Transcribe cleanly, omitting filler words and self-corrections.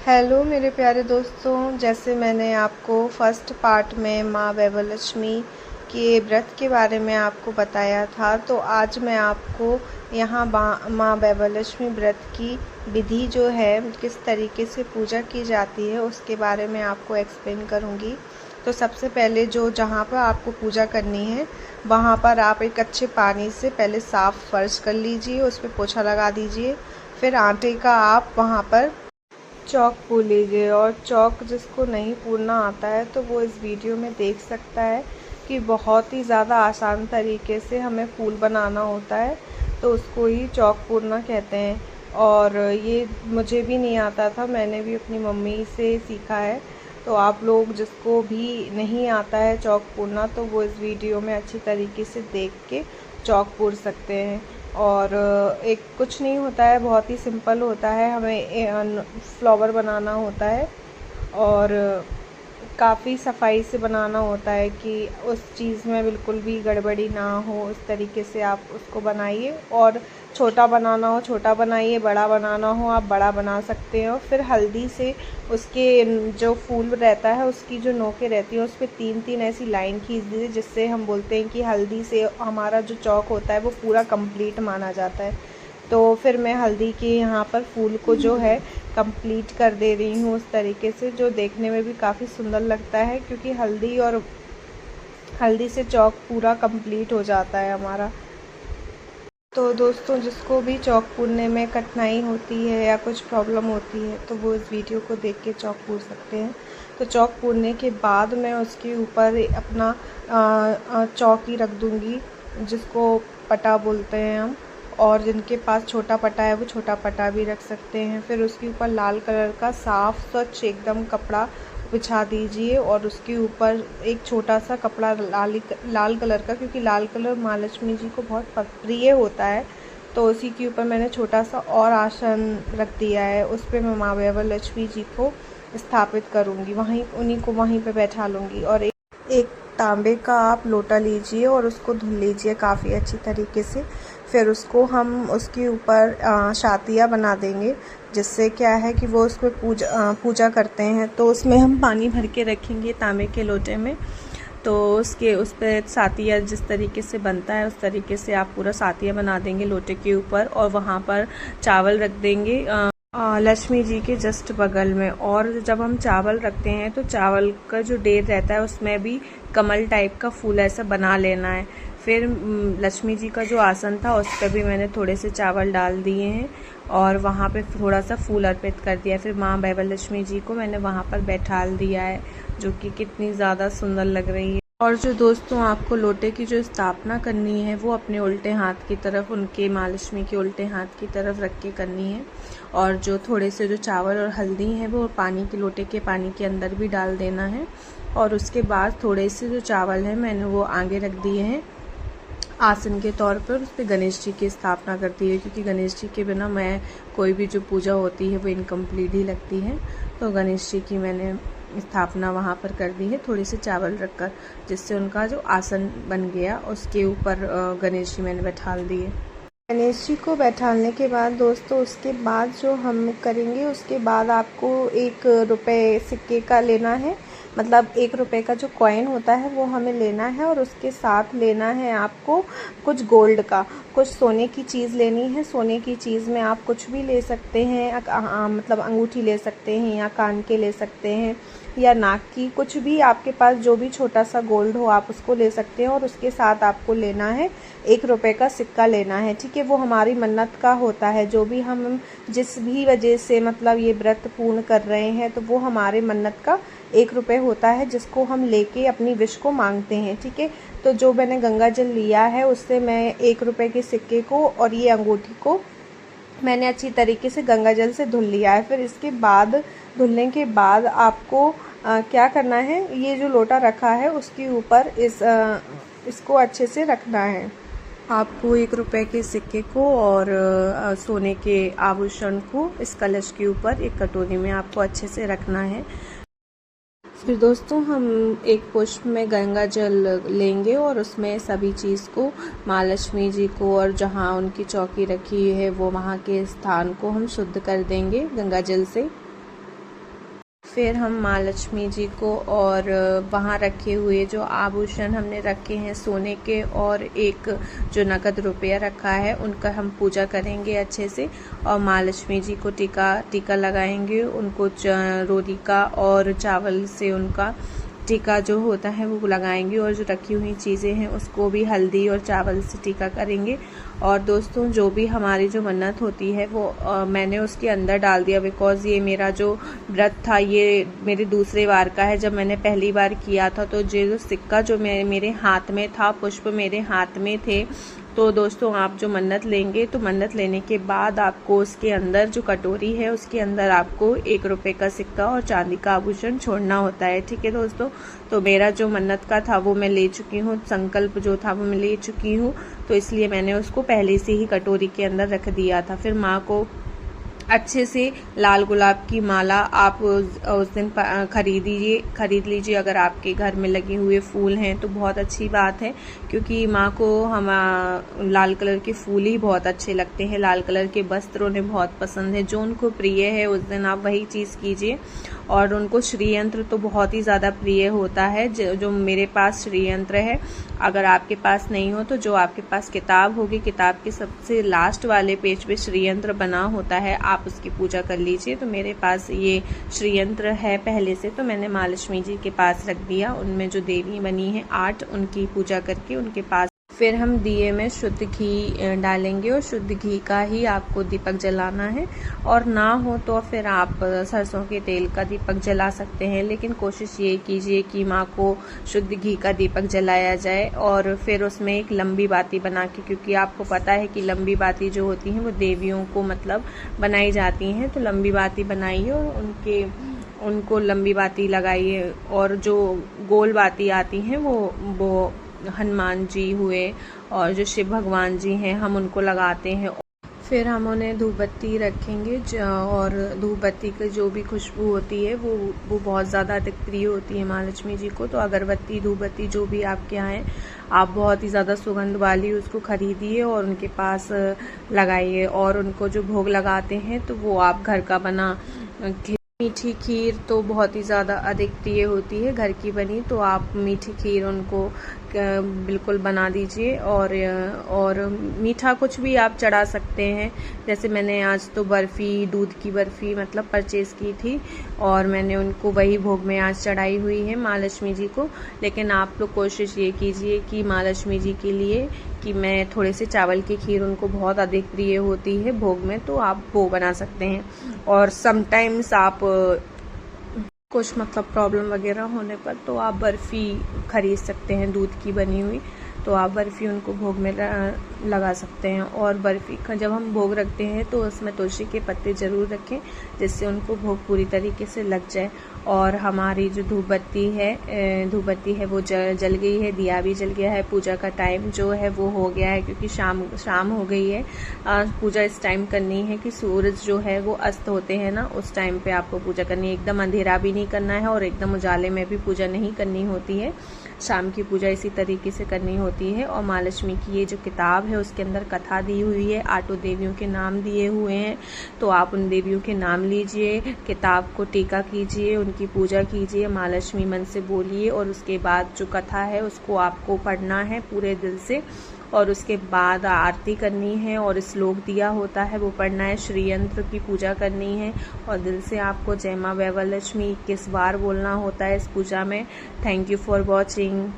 Hello मेरे प्यारे दोस्तों, जैसे मैंने आपको फर्स्ट पार्ट में माँ वैभवलक्ष्मी के व्रत के बारे में आपको बताया था, तो आज मैं आपको यहाँ माँ वैभवलक्ष्मी व्रत की विधि जो है, किस तरीके से पूजा की जाती है, उसके बारे में आपको एक्सप्लेन करूँगी। तो सबसे पहले जहाँ पर आपको पूजा करनी है, वहाँ पर आप एक अच्छे पानी से पहले साफ़ फर्श कर लीजिए, उस पर पोछा लगा दीजिए। फिर आटे का आप वहाँ पर चौक पूर लीजिए, और चौक जिसको नहीं पूरना आता है तो वो इस वीडियो में देख सकता है कि बहुत ही ज़्यादा आसान तरीके से हमें फूल बनाना होता है, तो उसको ही चौक पूरना कहते हैं। और ये मुझे भी नहीं आता था, मैंने भी अपनी मम्मी से सीखा है। तो आप लोग जिसको भी नहीं आता है चौक पूरना, तो वो इस वीडियो में अच्छी तरीके से देख के चौक पूर सकते हैं। और एक कुछ नहीं होता है, बहुत ही सिंपल होता है। हमें फ्लावर बनाना होता है और काफ़ी सफाई से बनाना होता है कि उस चीज़ में बिल्कुल भी गड़बड़ी ना हो। उस तरीके से आप उसको बनाइए, और छोटा बनाना हो छोटा बनाइए, बड़ा बनाना हो आप बड़ा बना सकते हो। फिर हल्दी से उसके जो फूल रहता है, उसकी जो नोकें रहती हैं, उस पर 3-3 ऐसी लाइन खींच दीजिए, जिससे हम बोलते हैं कि हल्दी से हमारा जो चौक होता है वो पूरा कंप्लीट माना जाता है। तो फिर मैं हल्दी के यहाँ पर फूल को जो है कंप्लीट कर दे रही हूँ उस तरीके से, जो देखने में भी काफ़ी सुंदर लगता है, क्योंकि हल्दी से चौक पूरा कंप्लीट हो जाता है हमारा। तो दोस्तों, जिसको भी चौक पूरने में कठिनाई होती है या कुछ प्रॉब्लम होती है, तो वो इस वीडियो को देख के चौक पूर सकते हैं। तो चौक पूरने के बाद मैं उसके ऊपर अपना चौकी रख दूँगी, जिसको पटा बोलते हैं हम। और जिनके पास छोटा पटा है वो छोटा पटा भी रख सकते हैं। फिर उसके ऊपर लाल कलर का साफ़ स्वच्छ एकदम कपड़ा बिछा दीजिए, और उसके ऊपर एक छोटा सा कपड़ा लाल कलर का, क्योंकि लाल कलर माँ लक्ष्मी जी को बहुत प्रिय होता है। तो उसी के ऊपर मैंने छोटा सा और आसन रख दिया है, उस पर मैं माँ वैभवलक्ष्मी जी को स्थापित करूँगी, उन्हीं को वहीं पे बैठा लूँगी। और एक तांबे का आप लोटा लीजिए और उसको धुल लीजिए काफ़ी अच्छी तरीके से। फिर उसको हम उसके ऊपर शातियाँ बना देंगे, जिससे क्या है कि वो उसको पूजा करते हैं। तो उसमें हम पानी भर के रखेंगे तांबे के लोटे में। तो उस पर सातिया जिस तरीके से बनता है उस तरीके से आप पूरा सातिया बना देंगे लोटे के ऊपर, और वहाँ पर चावल रख देंगे लक्ष्मी जी के जस्ट बगल में। और जब हम चावल रखते हैं तो चावल का जो ढेर रहता है उसमें भी कमल टाइप का फूल ऐसा बना लेना है। फिर लक्ष्मी जी का जो आसन था उस पर भी मैंने थोड़े से चावल डाल दिए हैं, और वहाँ पे थोड़ा सा फूल अर्पित कर दिया। फिर माँ वैभवलक्ष्मी जी को मैंने वहाँ पर बैठाल दिया है, जो कि कितनी ज़्यादा सुंदर लग रही है। और जो दोस्तों, आपको लोटे की जो स्थापना करनी है वो अपने उल्टे हाथ की तरफ, उनके माँ लक्ष्मी के उल्टे हाथ की तरफ रख के करनी है। और जो थोड़े से जो चावल और हल्दी है वो लोटे के पानी के अंदर भी डाल देना है। और उसके बाद थोड़े से जो चावल है मैंने वो आगे रख दिए हैं आसन के तौर पर। उस पर गणेश जी की स्थापना करती है, क्योंकि गणेश जी के बिना मैं कोई भी जो पूजा होती है वो इनकम्प्लीट ही लगती है। तो गणेश जी की मैंने स्थापना वहाँ पर कर दी है थोड़े से चावल रखकर, जिससे उनका जो आसन बन गया उसके ऊपर गणेश जी मैंने बैठाल दिए। गणेश जी को बैठालने के बाद दोस्तों, उसके बाद जो हम करेंगे, उसके बाद आपको 1 रुपये सिक्के का लेना है, मतलब 1 रुपये का जो कॉइन होता है वो हमें लेना है। और उसके साथ लेना है आपको कुछ गोल्ड का, कुछ सोने की चीज़ लेनी है। सोने की चीज़ में आप कुछ भी ले सकते हैं, मतलब अंगूठी ले सकते हैं, या कान के ले सकते हैं, या नाक की, कुछ भी आपके पास जो भी छोटा सा गोल्ड हो आप उसको ले सकते हैं। और उसके साथ आपको लेना है 1 रुपये का सिक्का लेना है, ठीक है। वो हमारी मन्नत का होता है, जो भी हम जिस भी वजह से मतलब ये व्रत पूर्ण कर रहे हैं, तो वो हमारे मन्नत का 1 रुपये होता है, जिसको हम लेके अपनी विश को मांगते हैं, ठीक है। तो जो मैंने गंगा जल लिया है उससे मैं 1 रुपये के सिक्के को और ये अंगूठी को मैंने अच्छी तरीके से गंगा जल से धुल लिया है। फिर इसके बाद धुलने के बाद आपको क्या करना है, ये जो लोटा रखा है उसके ऊपर इसको अच्छे से रखना है। आपको 1 रुपये के सिक्के को और सोने के आभूषण को इस कलश के ऊपर एक कटोरी में आपको अच्छे से रखना है। फिर दोस्तों, हम एक पुष्प में गंगा जल लेंगे और उसमें सभी चीज़ को, माँ लक्ष्मी जी को, और जहाँ उनकी चौकी रखी है वो वहाँ के स्थान को हम शुद्ध कर देंगे गंगा जल से। फिर हम माँ लक्ष्मी जी को और वहाँ रखे हुए जो आभूषण हमने रखे हैं सोने के और एक जो नकद रुपया रखा है उनका हम पूजा करेंगे अच्छे से। और माँ लक्ष्मी जी को टीका लगाएंगे, उनको रोटी का और चावल से उनका टीका जो होता है वो लगाएंगे। और जो रखी हुई चीज़ें हैं उसको भी हल्दी और चावल से टीका करेंगे। और दोस्तों जो भी हमारी जो मन्नत होती है वो मैंने उसके अंदर डाल दिया, बिकॉज़ ये मेरा जो व्रत था ये मेरे दूसरे बार का है। जब मैंने पहली बार किया था तो जो सिक्का जो मेरे हाथ में था, पुष्प मेरे हाथ में थे। तो दोस्तों आप जो मन्नत लेंगे तो मन्नत लेने के बाद आपको उसके अंदर जो कटोरी है उसके अंदर आपको 1 रुपये का सिक्का और चांदी का आभूषण छोड़ना होता है। ठीक है दोस्तों, तो मेरा जो मन्नत का था वो मैं ले चुकी हूँ, संकल्प जो था वो मैं ले चुकी हूँ, तो इसलिए मैंने उसको पहले से ही कटोरी के अंदर रख दिया था। फिर माँ को अच्छे से लाल गुलाब की माला आप उस दिन खरीद लीजिए। अगर आपके घर में लगे हुए फूल हैं तो बहुत अच्छी बात है, क्योंकि माँ को हम लाल कलर के फूल ही बहुत अच्छे लगते हैं, लाल कलर के वस्त्र उन्हें बहुत पसंद है। जो उनको प्रिय है उस दिन आप वही चीज़ कीजिए। और उनको श्रीयंत्र तो बहुत ही ज़्यादा प्रिय होता है, जो मेरे पास श्रीयंत्र है। अगर आपके पास नहीं हो तो जो आपके पास किताब होगी, किताब के सबसे लास्ट वाले पेज पे श्रीयंत्र बना होता है, आप उसकी पूजा कर लीजिए। तो मेरे पास ये श्रीयंत्र है पहले से, तो मैंने माँ लक्ष्मी जी के पास रख दिया। उनमें जो देवी बनी है 8, उनकी पूजा करके उनके पास। फिर हम दिए में शुद्ध घी डालेंगे और शुद्ध घी का ही आपको दीपक जलाना है। और ना हो तो फिर आप सरसों के तेल का दीपक जला सकते हैं, लेकिन कोशिश ये कीजिए कि माँ को शुद्ध घी का दीपक जलाया जाए। और फिर उसमें एक लंबी बाती बना के, क्योंकि आपको पता है कि लंबी बाती जो होती हैं वो देवियों को मतलब बनाई जाती हैं, तो लंबी बाती बनाइए और उनको लंबी बाती लगाइए। और जो गोल बाती आती हैं वो हनुमान जी हुए और जो शिव भगवान जी हैं हम उनको लगाते हैं। फिर हम उन्हें धूप बत्ती रखेंगे और धूप बत्ती की जो भी खुशबू होती है वो बहुत ज़्यादा अधिक प्रिय होती है माँ लक्ष्मी जी को। तो अगरबत्ती धूप बत्ती जो भी आपके यहाँ है, आप बहुत ही ज़्यादा सुगंध वाली उसको खरीदिए और उनके पास लगाइए। और उनको जो भोग लगाते हैं तो वो आप घर का बना मीठी खीर तो बहुत ही ज़्यादा अधिक प्रिय होती है घर की बनी, तो आप मीठी खीर उनको बिल्कुल बना दीजिए। और मीठा कुछ भी आप चढ़ा सकते हैं। जैसे मैंने आज तो बर्फ़ी, दूध की बर्फ़ी मतलब परचेज़ की थी और मैंने उनको वही भोग में आज चढ़ाई हुई है माँ लक्ष्मी जी को। लेकिन आप लोग कोशिश ये कीजिए कि माँ लक्ष्मी जी के लिए कि मैं थोड़े से चावल की खीर उनको बहुत अधिक प्रिय होती है भोग में, तो आप वो बना सकते हैं। और समटाइम्स आप कुछ मतलब प्रॉब्लम वगैरह होने पर तो आप बर्फ़ी खरीद सकते हैं दूध की बनी हुई, तो आप बर्फ़ी उनको भोग में लगा सकते हैं। और बर्फ़ी का जब हम भोग रखते हैं तो उसमें तुलसी के पत्ते ज़रूर रखें, जिससे उनको भोग पूरी तरीके से लग जाए। और हमारी जो धूप बत्ती है वो जल गई है, दिया भी जल गया है। पूजा का टाइम जो है वो हो गया है, क्योंकि शाम हो गई है। पूजा इस टाइम करनी है कि सूरज जो है वो अस्त होते हैं ना, उस टाइम पे आपको पूजा करनी है। एकदम अंधेरा भी नहीं करना है और एकदम उजाले में भी पूजा नहीं करनी होती है। शाम की पूजा इसी तरीके से करनी होती है। और माँ लक्ष्मी की ये जो किताब है उसके अंदर कथा दी हुई है, 8 देवियों के नाम दिए हुए हैं, तो आप उन देवियों के नाम लीजिए, किताब को टीका कीजिए, उनकी पूजा कीजिए, माँ लक्ष्मी मन से बोलिए। और उसके बाद जो कथा है उसको आपको पढ़ना है पूरे दिल से। और उसके बाद आरती करनी है और श्लोक दिया होता है वो पढ़ना है, श्रीयंत्र की पूजा करनी है। और दिल से आपको जय माँ वैभव लक्ष्मी 21 बार बोलना होता है इस पूजा में। Thank you for watching.